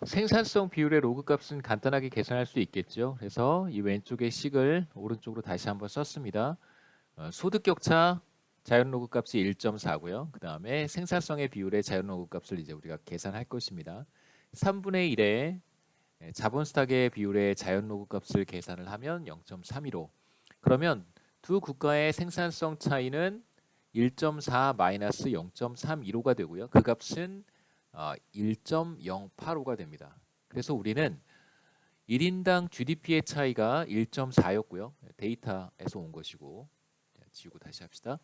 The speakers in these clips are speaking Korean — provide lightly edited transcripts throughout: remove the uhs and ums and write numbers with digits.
생산성 비율의 로그 값은 간단하게 계산할 수 있겠죠. 그래서 이 왼쪽의 식을 오른쪽으로 다시 한번 썼습니다. 소득 격차 자연 로그 값이 1.4고요. 그 다음에 생산성의 비율의 자연 로그 값을 이제 우리가 계산할 것입니다. 3분의 1의 자본 스탁의 비율의 자연 로그 값을 계산을 하면 0.315. 그러면 두 국가의 생산성 차이는 1.4 마이너스 0.315가 되고요. 그 값은 1.085가 됩니다. 그래서 우리는 1인당 GDP의 차이가 1.4였고요. 데이터에서 온 것이고, 지우고 다시 합시다.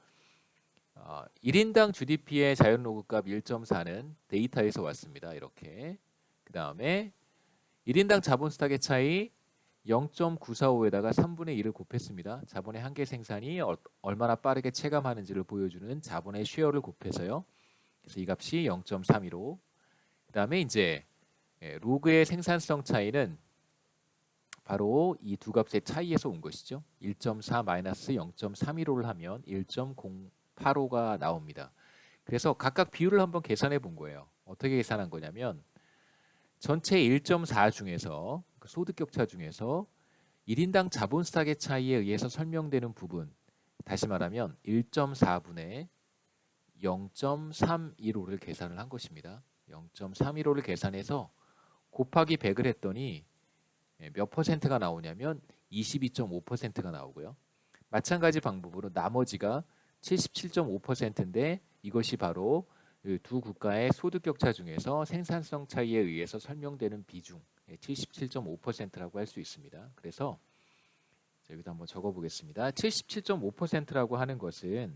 1인당 GDP의 자연 로그 값 1.4는 데이터에서 왔습니다. 이렇게. 그 다음에 1인당 자본 스탁의 차이 0.945에다가 3분의 1을 곱했습니다. 자본의 한계 생산이 얼마나 빠르게 체감하는지를 보여주는 자본의 쉐어를 곱해서요. 그래서 이 값이 0.315. 그 다음에 이제 로그의 생산성 차이는 바로 이 두 값의 차이에서 온 것이죠. 1.4 마이너스 0.315를 하면 1.085가 나옵니다. 그래서 각각 비율을 한번 계산해 본 거예요. 어떻게 계산한 거냐면 전체 1.4 중에서 그 소득 격차 중에서 1인당 자본 스탁의 차이에 의해서 설명되는 부분, 다시 말하면 1.4분의 0.315를 계산을 한 것입니다. 0.315를 계산해서 곱하기 100을 했더니 몇 퍼센트가 나오냐면 22.5%가 나오고요. 마찬가지 방법으로 나머지가 77.5%인데 이것이 바로 두 국가의 소득 격차 중에서 생산성 차이에 의해서 설명되는 비중 77.5%라고 할 수 있습니다. 그래서 여기다 한번 적어보겠습니다. 77.5%라고 하는 것은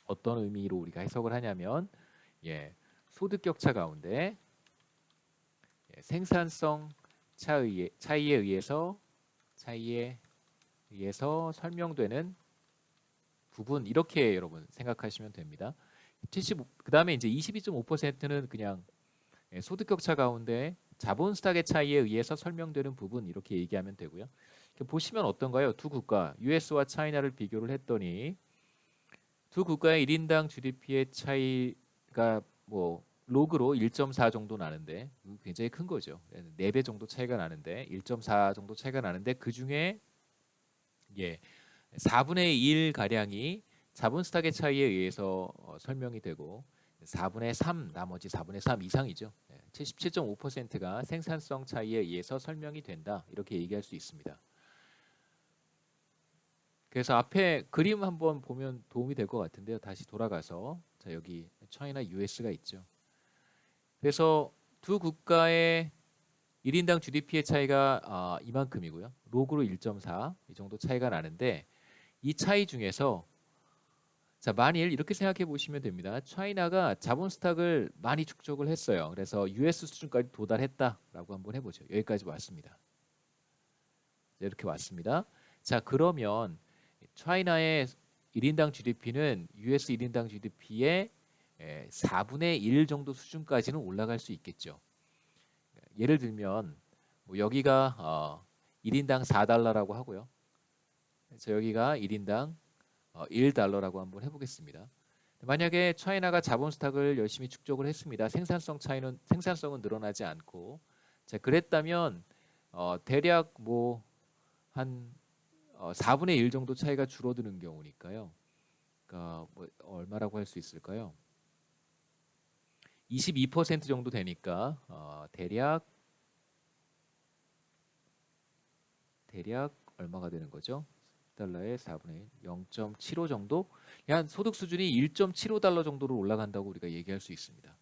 어떤 의미로 우리가 해석을 하냐면 소득 격차 가운데 생산성 차이에 의해서 설명되는 부분 이렇게 여러분 생각하시면 됩니다. 75, 그다음에 이제 22.5%는 그냥 소득 격차 가운데 자본 스탁의 차이에 의해서 설명되는 부분 이렇게 얘기하면 되고요. 보시면 어떤가요? 두 국가 US와 차이나를 비교를 했더니 두 국가의 1인당 GDP의 차이가 뭐 로그로 1.4 정도 나는데 굉장히 큰 거죠. 4배 정도 차이가 나는데 1.4 정도 차이가 나는데 그 중에 4분의 1 가량이 자본 스탁의 차이에 의해서 설명이 되고 4분의 3 나머지 4분의 3 이상이죠. 77.5%가 생산성 차이에 의해서 설명이 된다. 이렇게 얘기할 수 있습니다. 그래서 앞에 그림 한번 보면 도움이 될 것 같은데요. 다시 돌아가서 자 여기 차이나 US가 있죠. 그래서 두 국가의 1인당 GDP의 차이가 이만큼이고요. 로그로 1.4 이 정도 차이가 나는데 이 차이 중에서 자 만일 이렇게 생각해 보시면 됩니다. 차이나가 자본 스탁을 많이 축적을 했어요. 그래서 US 수준까지 도달했다라고 한번 해보죠. 여기까지 왔습니다. 이렇게 왔습니다. 자 그러면 차이나의 1인당 GDP는 US 1인당 GDP의 4분의 1 정도 수준까지는 올라갈 수 있겠죠. 예를 들면 뭐 여기가 1인당 4달러라고 하고요. 그래서 여기가 1인당 1달러라고 한번 해보겠습니다. 만약에 차이나가 자본 스탁을 열심히 축적을 했습니다. 생산성은 늘어나지 않고 자 그랬다면 대략 뭐 한 4분의 1 정도 차이가 줄어드는 경우니까요. 그러니까 뭐 얼마라고 할 수 있을까요? 22% 정도 되니까 대략 얼마가 되는 거죠? 달러의 4분의 1, 0.75 정도? 한 소득 수준이 1.75달러 정도로 올라간다고 우리가 얘기할 수 있습니다.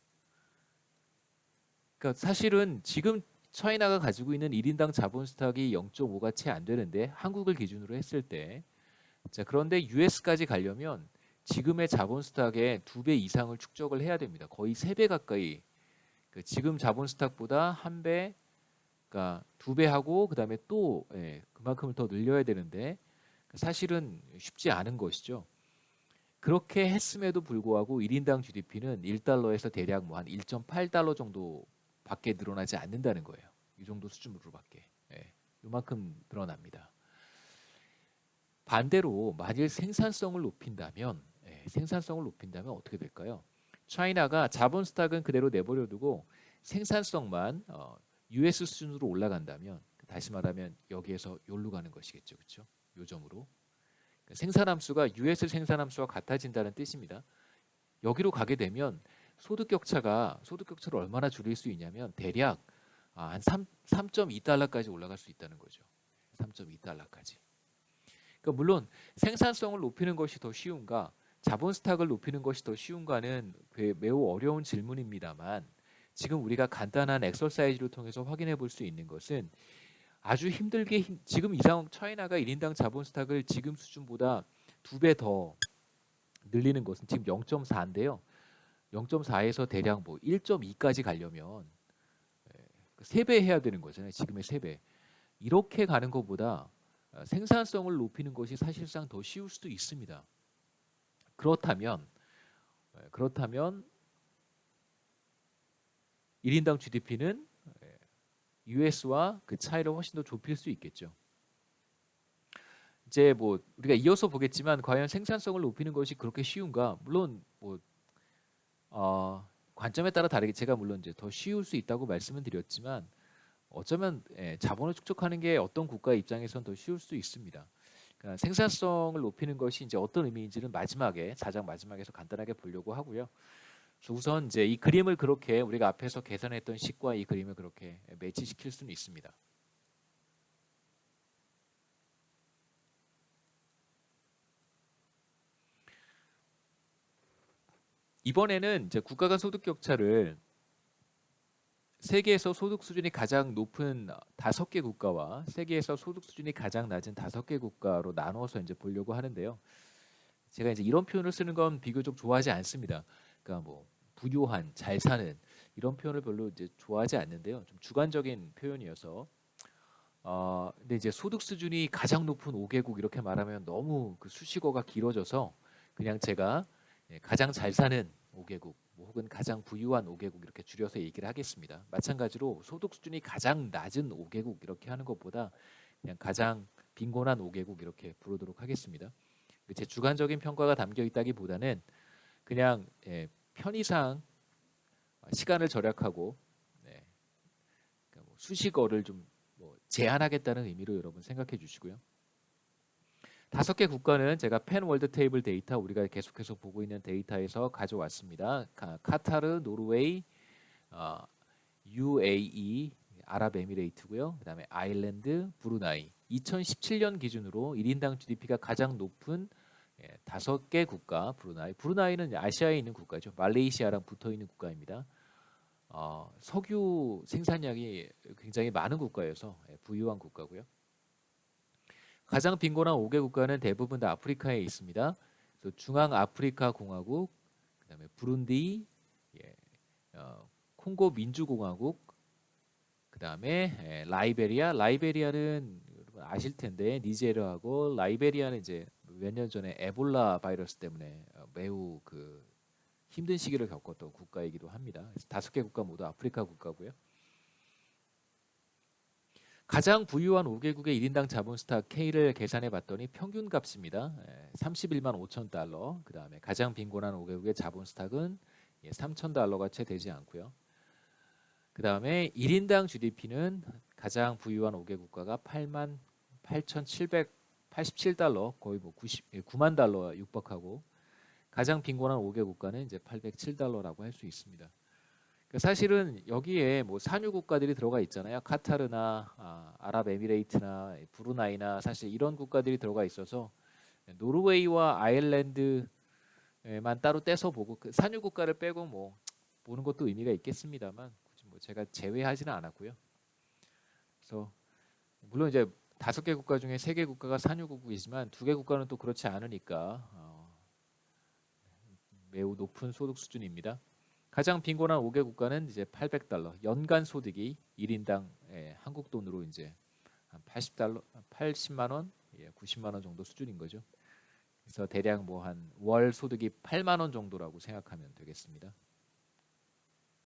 그러니까 사실은 지금 차이나가 가지고 있는 1인당 자본 스탁이 0.5가 채 안 되는데 한국을 기준으로 했을 때 자, 그런데 US까지 가려면 지금의 자본 스탁의 2배 이상을 축적을 해야 됩니다. 거의 3배 가까이 지금 자본 스탁보다 한 배, 그러니까 2배 하고 그다음에 또 그만큼을 더 늘려야 되는데 사실은 쉽지 않은 것이죠. 그렇게 했음에도 불구하고 1인당 GDP는 1달러에서 대략 뭐 한 1.8달러 정도밖에 늘어나지 않는다는 거예요. 이 정도 수준으로밖에. 이만큼 늘어납니다. 반대로 만일 생산성을 높인다면 어떻게 될까요? 차이나가 자본 스탁은 그대로 내버려두고 생산성만 US 수준으로 올라간다면 다시 말하면 여기에서 여기로 가는 것이겠죠, 그렇죠? 요점으로 그러니까 생산함수가 US 생산함수와 같아진다는 뜻입니다. 여기로 가게 되면 소득 격차를 얼마나 줄일 수 있냐면 대략 한 3.2달러까지 올라갈 수 있다는 거죠. 3.2달러까지. 그러니까 물론 생산성을 높이는 것이 더 쉬운가, 자본 스탁을 높이는 것이 더 쉬운가는 매우 어려운 질문입니다만 지금 우리가 간단한 엑서사이즈를 통해서 확인해 볼 수 있는 것은 아주 힘들게 지금 이상 차이나가 1인당 자본 스탁을 지금 수준보다 2배 더 늘리는 것은 지금 0.4인데요. 0.4에서 대략 뭐 1.2까지 가려면 3배 해야 되는 거잖아요. 지금의 3배. 이렇게 가는 것보다 생산성을 높이는 것이 사실상 더 쉬울 수도 있습니다. 그렇다면 1인당 GDP는 US와 그 차이를 훨씬 더 좁힐 수 있겠죠. 이제 뭐 우리가 이어서 보겠지만 과연 생산성을 높이는 것이 그렇게 쉬운가? 물론 뭐 관점에 따라 다르게 제가 물론 이제 더 쉬울 수 있다고 말씀을 드렸지만 어쩌면 자본을 축적하는 게 어떤 국가의 입장에선 더 쉬울 수 있습니다. 그러니까 생산성을 높이는 것이 이제 어떤 의미인지는 가장 마지막에서 간단하게 보려고 하고요. 그래서 우선 이제 이 그림을 그렇게 우리가 앞에서 계산했던 식과 이 그림을 그렇게 매치시킬 수는 있습니다. 이번에는 이제 국가 간 소득 격차를 세계에서 소득 수준이 가장 높은 5개 국가와 세계에서 소득 수준이 가장 낮은 5개 국가로 나눠서 이제 보려고 하는데요. 제가 이제 이런 표현을 쓰는 건 비교적 좋아하지 않습니다. 그러니까 뭐 부유한, 잘 사는 이런 표현을 별로 이제 좋아하지 않는데요. 좀 주관적인 표현이어서 근데 이제 소득 수준이 가장 높은 5개국 이렇게 말하면 너무 그 수식어가 길어져서 그냥 제가 가장 잘 사는 5개국 혹은 가장 부유한 5개국 이렇게 줄여서 얘기를 하겠습니다. 마찬가지로 소득 수준이 가장 낮은 5개국 이렇게 하는 것보다 그냥 가장 빈곤한 5개국 이렇게 부르도록 하겠습니다. 제 주관적인 평가가 담겨 있다기보다는 그냥 편의상 시간을 절약하고 그러니까 뭐 수식어를 좀 제한하겠다는 의미로 여러분 생각해 주시고요. 5개 국가는 제가 펜 월드 테이블 데이터 우리가 계속해서 보고 있는 데이터에서 가져왔습니다. 카타르, 노르웨이, UAE, 아랍에미레이트고요. 그다음에 아일랜드, 브루나이. 2017년 기준으로 1인당 GDP가 가장 높은 5개 국가 브루나이는 아시아에 있는 국가죠. 말레이시아랑 붙어 있는 국가입니다. 석유 생산량이 굉장히 많은 국가여서 부유한 국가고요. 가장 빈곤한 5개 국가는 대부분 다 아프리카에 있습니다. 그래서 중앙아프리카 공화국, 그다음에 부룬디, 콩고 민주공화국, 그다음에 라이베리아는 여러분 아실 텐데 니제르하고 라이베리아는 이제 몇 년 전에 에볼라 바이러스 때문에 매우 그 힘든 시기를 겪었던 국가이기도 합니다. 그래서 5개 국가 모두 아프리카 국가고요. 가장 부유한 5개국의 1인당 자본 스탁 K를 계산해 봤더니 평균 값입니다. 31만 5천 달러. 그다음에 가장 빈곤한 5개국의 자본 스탁은 3천 달러가 채 되지 않고요. 그다음에 1인당 GDP는 가장 부유한 5개 국가가 8만 8,787달러, 거의 뭐 9만 달러에 육박하고 가장 빈곤한 5개 국가는 이제 807달러라고 할 수 있습니다. 사실은 여기에 뭐 산유 국가들이 들어가 있잖아요. 카타르나 아랍에미레이트나 브루나이나 사실 이런 국가들이 들어가 있어서 노르웨이와 아일랜드만 따로 떼서 보고 그 산유 국가를 빼고 뭐 보는 것도 의미가 있겠습니다만 굳이 뭐 제가 제외하지는 않았고요. 그래서 물론 이제 5개 국가 중에 3개 국가가 산유국이지만 2개 국가는 또 그렇지 않으니까 매우 높은 소득 수준입니다. 가장 빈곤한 5개 국가는 이제 800달러, 연간 소득이 1인당 한국 돈으로 이제 한 80달러, 80만 원, 90만 원 정도 수준인 거죠. 그래서 대략 뭐 한 월 소득이 8만 원 정도라고 생각하면 되겠습니다.